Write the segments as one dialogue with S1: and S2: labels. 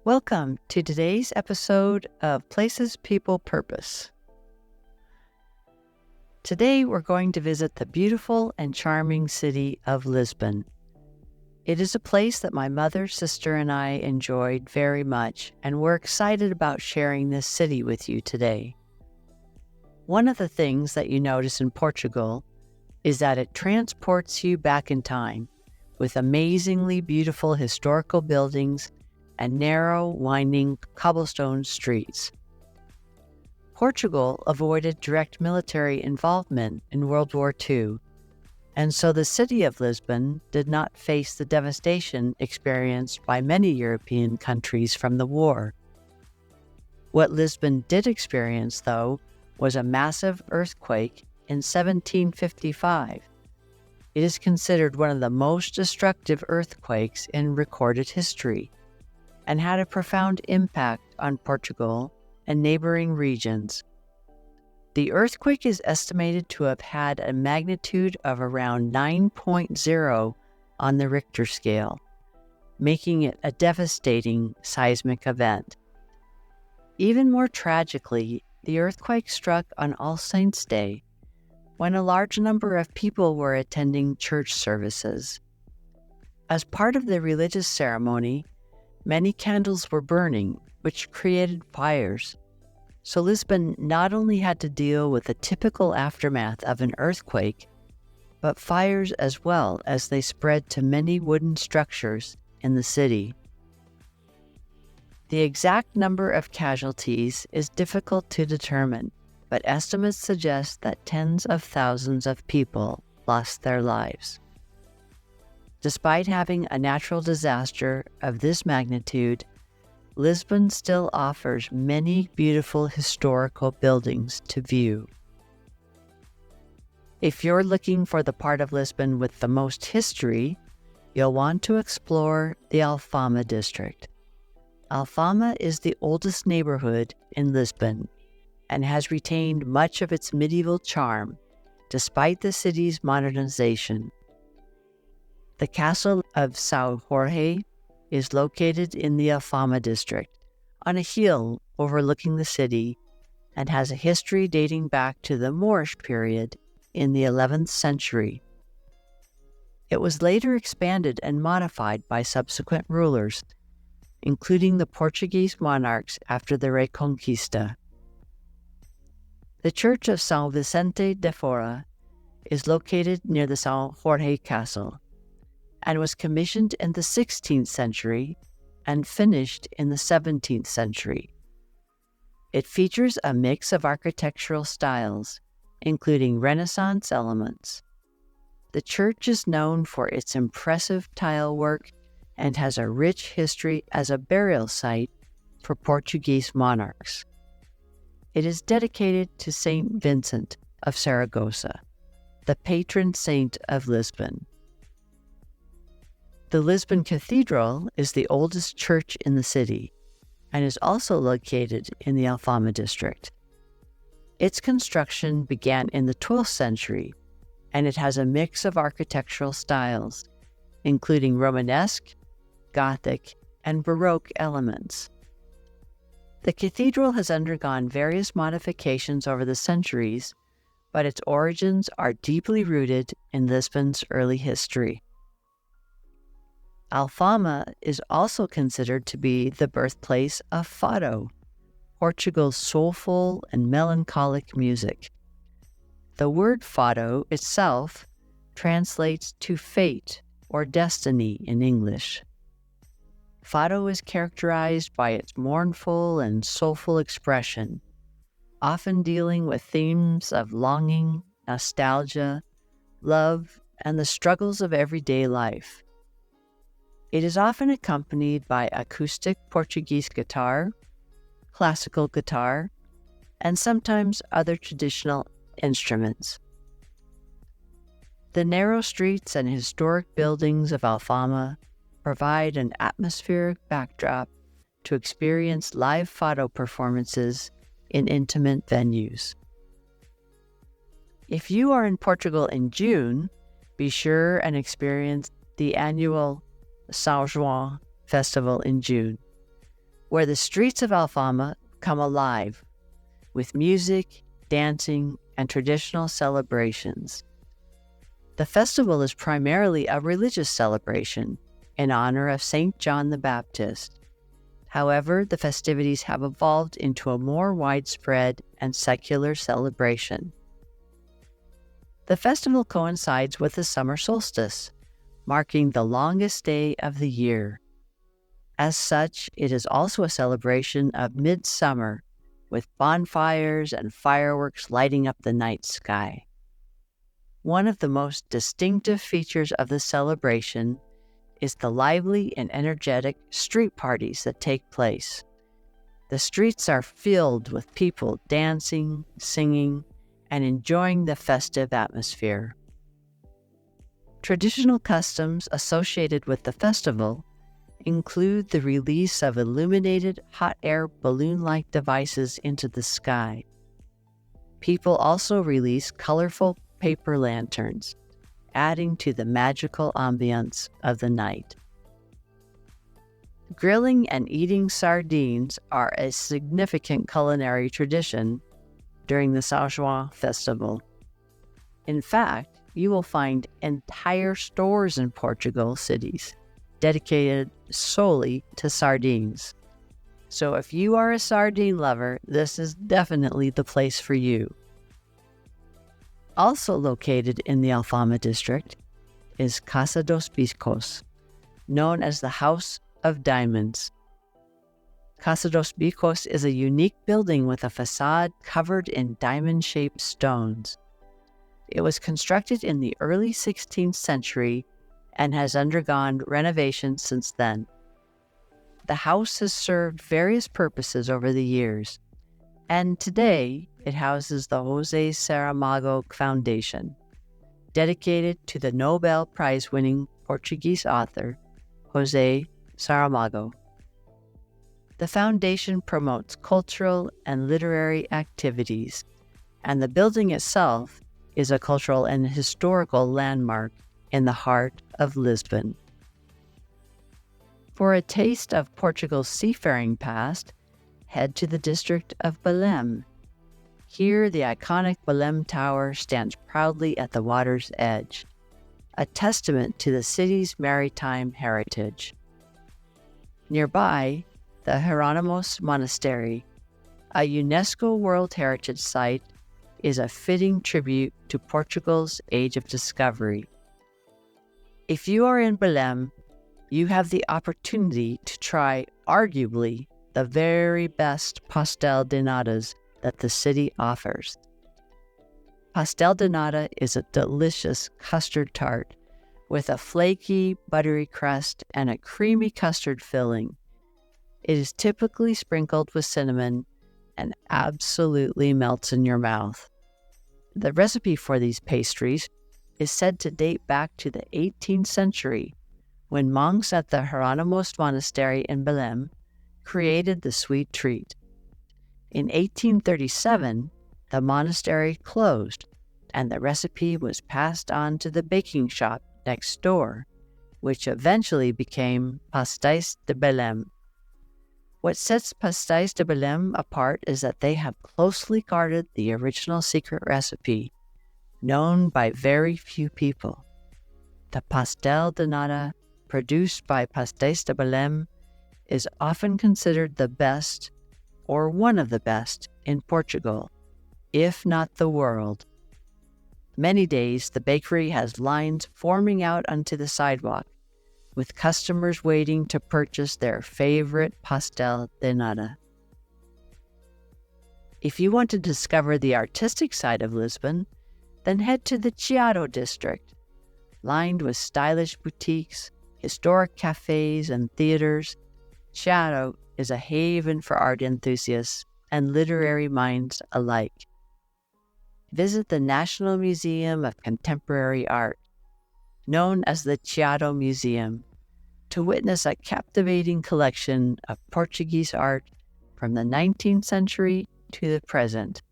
S1: Welcome to today's episode of Places, People, Purpose. Today we're going to visit the beautiful and charming city of Lisbon. It is a place that my mother, sister, and I enjoyed very much, and we're excited about sharing this city with you today. One of the things that you notice in Portugal is that it transports you back in time with amazingly beautiful historical buildings and narrow, winding cobblestone streets. Portugal avoided direct military involvement in World War II, and so the city of Lisbon did not face the devastation experienced by many European countries from the war. What Lisbon did experience, though, was a massive earthquake in 1755. It is considered one of the most destructive earthquakes in recorded history, and had a profound impact on Portugal and neighboring regions. The earthquake is estimated to have had a magnitude of around 9.0 on the Richter scale, making it a devastating seismic event. Even more tragically, the earthquake struck on All Saints' Day, when a large number of people were attending church services. As part of the religious ceremony, many candles were burning, which created fires. So Lisbon not only had to deal with the typical aftermath of an earthquake, but fires as well as they spread to many wooden structures in the city. The exact number of casualties is difficult to determine, but estimates suggest that tens of thousands of people lost their lives. Despite having a natural disaster of this magnitude, Lisbon still offers many beautiful historical buildings to view. If you're looking for the part of Lisbon with the most history, you'll want to explore the Alfama district. Alfama is the oldest neighborhood in Lisbon and has retained much of its medieval charm, despite the city's modernization. The castle of São Jorge is located in the Alfama district, on a hill overlooking the city, and has a history dating back to the Moorish period in the 11th century. It was later expanded and modified by subsequent rulers, including the Portuguese monarchs after the Reconquista. The Church of São Vicente de Fora is located near the São Jorge Castle, and was commissioned in the 16th century and finished in the 17th century. It features a mix of architectural styles, including Renaissance elements. The church is known for its impressive tile work and has a rich history as a burial site for Portuguese monarchs. It is dedicated to Saint Vincent of Saragossa, the patron saint of Lisbon. The Lisbon Cathedral is the oldest church in the city and is also located in the Alfama district. Its construction began in the 12th century, and it has a mix of architectural styles, including Romanesque, Gothic, and Baroque elements. The cathedral has undergone various modifications over the centuries, but its origins are deeply rooted in Lisbon's early history. Alfama is also considered to be the birthplace of fado, Portugal's soulful and melancholic music. The word fado itself translates to fate or destiny in English. Fado is characterized by its mournful and soulful expression, often dealing with themes of longing, nostalgia, love, and the struggles of everyday life. It is often accompanied by acoustic Portuguese guitar, classical guitar, and sometimes other traditional instruments. The narrow streets and historic buildings of Alfama provide an atmospheric backdrop to experience live photo performances in intimate venues. If you are in Portugal in June, be sure and experience the annual São João festival in June, where the streets of Alfama come alive with music, dancing, and traditional celebrations. The festival is primarily a religious celebration in honor of Saint John the Baptist. However, the festivities have evolved into a more widespread and secular celebration. The festival coincides with the summer solstice, marking the longest day of the year. As such, it is also a celebration of midsummer, with bonfires and fireworks lighting up the night sky. One of the most distinctive features of the celebration is the lively and energetic street parties that take place. The streets are filled with people dancing, singing, and enjoying the festive atmosphere. Traditional customs associated with the festival include the release of illuminated hot air balloon-like devices into the sky. People also release colorful paper lanterns, adding to the magical ambience of the night. Grilling and eating sardines are a significant culinary tradition during the São João festival. In fact, you will find entire stores in Portugal cities dedicated solely to sardines. So if you are a sardine lover, this is definitely the place for you. Also located in the Alfama district is Casa dos Bicos, known as the House of Diamonds. Casa dos Bicos is a unique building with a facade covered in diamond-shaped stones. It was constructed in the early 16th century and has undergone renovations since then. The house has served various purposes over the years, and today it houses the José Saramago Foundation, dedicated to the Nobel Prize-winning Portuguese author, José Saramago. The foundation promotes cultural and literary activities, and the building itself is a cultural and historical landmark in the heart of Lisbon. For a taste of Portugal's seafaring past, head to the district of Belém. Here, the iconic Belém Tower stands proudly at the water's edge, a testament to the city's maritime heritage. Nearby, the Hieronymus Monastery, a UNESCO World Heritage Site, is a fitting tribute to Portugal's Age of Discovery. If you are in Belém, you have the opportunity to try arguably the very best pastel de natas that the city offers. Pastel de nata is a delicious custard tart with a flaky, buttery crust and a creamy custard filling. It is typically sprinkled with cinnamon and absolutely melts in your mouth. The recipe for these pastries is said to date back to the 18th century, when monks at the Hieronymus Monastery in Belém created the sweet treat. In 1837, the monastery closed, and the recipe was passed on to the baking shop next door, which eventually became Pastéis de Belém. What sets Pastéis de Belém apart is that they have closely guarded the original secret recipe, known by very few people. The pastel de nata produced by Pastéis de Belém is often considered the best, or one of the best, in Portugal, if not the world. Many days, the bakery has lines forming out onto the sidewalk, with customers waiting to purchase their favorite pastel de nata. If you want to discover the artistic side of Lisbon, then head to the Chiado district, lined with stylish boutiques, historic cafes, and theaters. Chiado is a haven for art enthusiasts and literary minds alike. Visit the National Museum of Contemporary Art, known as the Chiado Museum, to witness a captivating collection of Portuguese art from the 19th century to the present.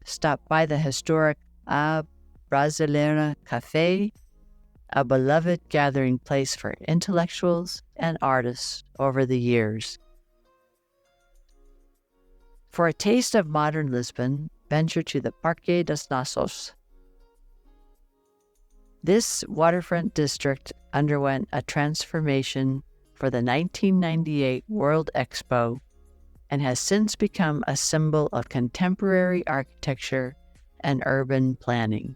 S1: Stop by the historic A Brasileira Café, a beloved gathering place for intellectuals and artists over the years. For a taste of modern Lisbon, venture to the Parque dos Nações. This waterfront district underwent a transformation for the 1998 World Expo and has since become a symbol of contemporary architecture and urban planning.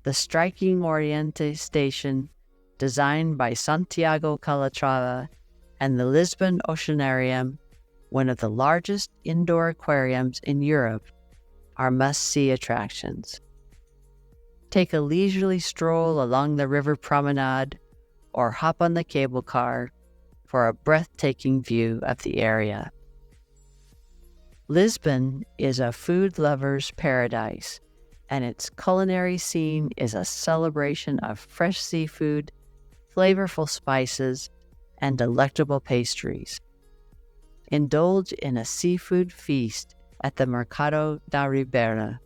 S1: The striking Oriente station, designed by Santiago Calatrava, and the Lisbon Oceanarium, one of the largest indoor aquariums in Europe, are must-see attractions. Take a leisurely stroll along the river promenade or hop on the cable car for a breathtaking view of the area. Lisbon is a food lover's paradise, and its culinary scene is a celebration of fresh seafood, flavorful spices, and delectable pastries. Indulge in a seafood feast at the Mercado da Ribeira,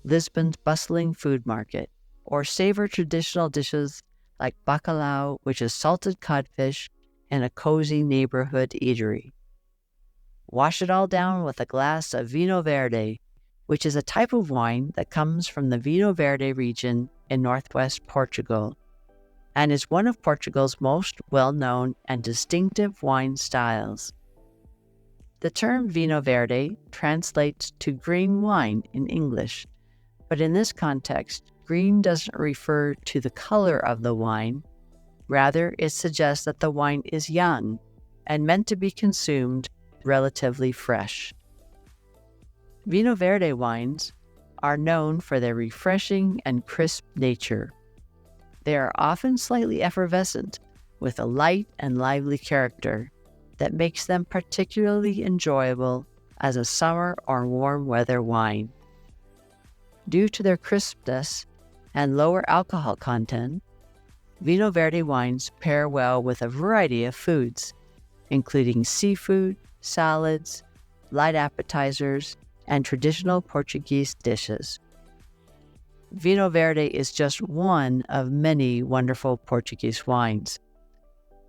S1: Lisbon's bustling food market, or savor traditional dishes like bacalhau, which is salted codfish, in a cozy neighborhood eatery. Wash it all down with a glass of vinho verde, which is a type of wine that comes from the Vinho Verde region in northwest Portugal, and is one of Portugal's most well-known and distinctive wine styles. The term Vinho Verde translates to green wine in English, but in this context, green doesn't refer to the color of the wine. Rather, it suggests that the wine is young and meant to be consumed relatively fresh. Vinho Verde wines are known for their refreshing and crisp nature. They are often slightly effervescent, with a light and lively character that makes them particularly enjoyable as a summer or warm weather wine. Due to their crispness and lower alcohol content, Vinho Verde wines pair well with a variety of foods, including seafood, salads, light appetizers, and traditional Portuguese dishes. Vinho Verde is just one of many wonderful Portuguese wines.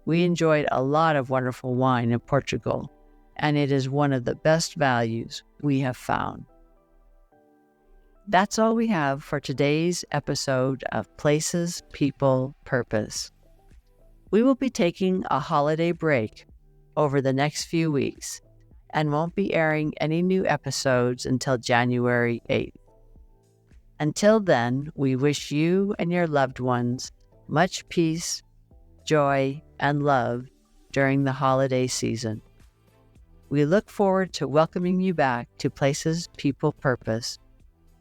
S1: We enjoyed a lot of wonderful wine in Portugal, and it is one of the best values we have found. That's all we have for today's episode of Places, People, Purpose. We will be taking a holiday break over the next few weeks and won't be airing any new episodes until January 8th. Until then, we wish you and your loved ones much peace, joy, and love during the holiday season. We look forward to welcoming you back to Places, People, Purpose,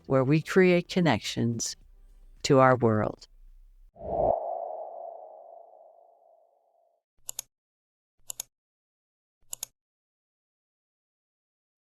S1: where we create connections to our world.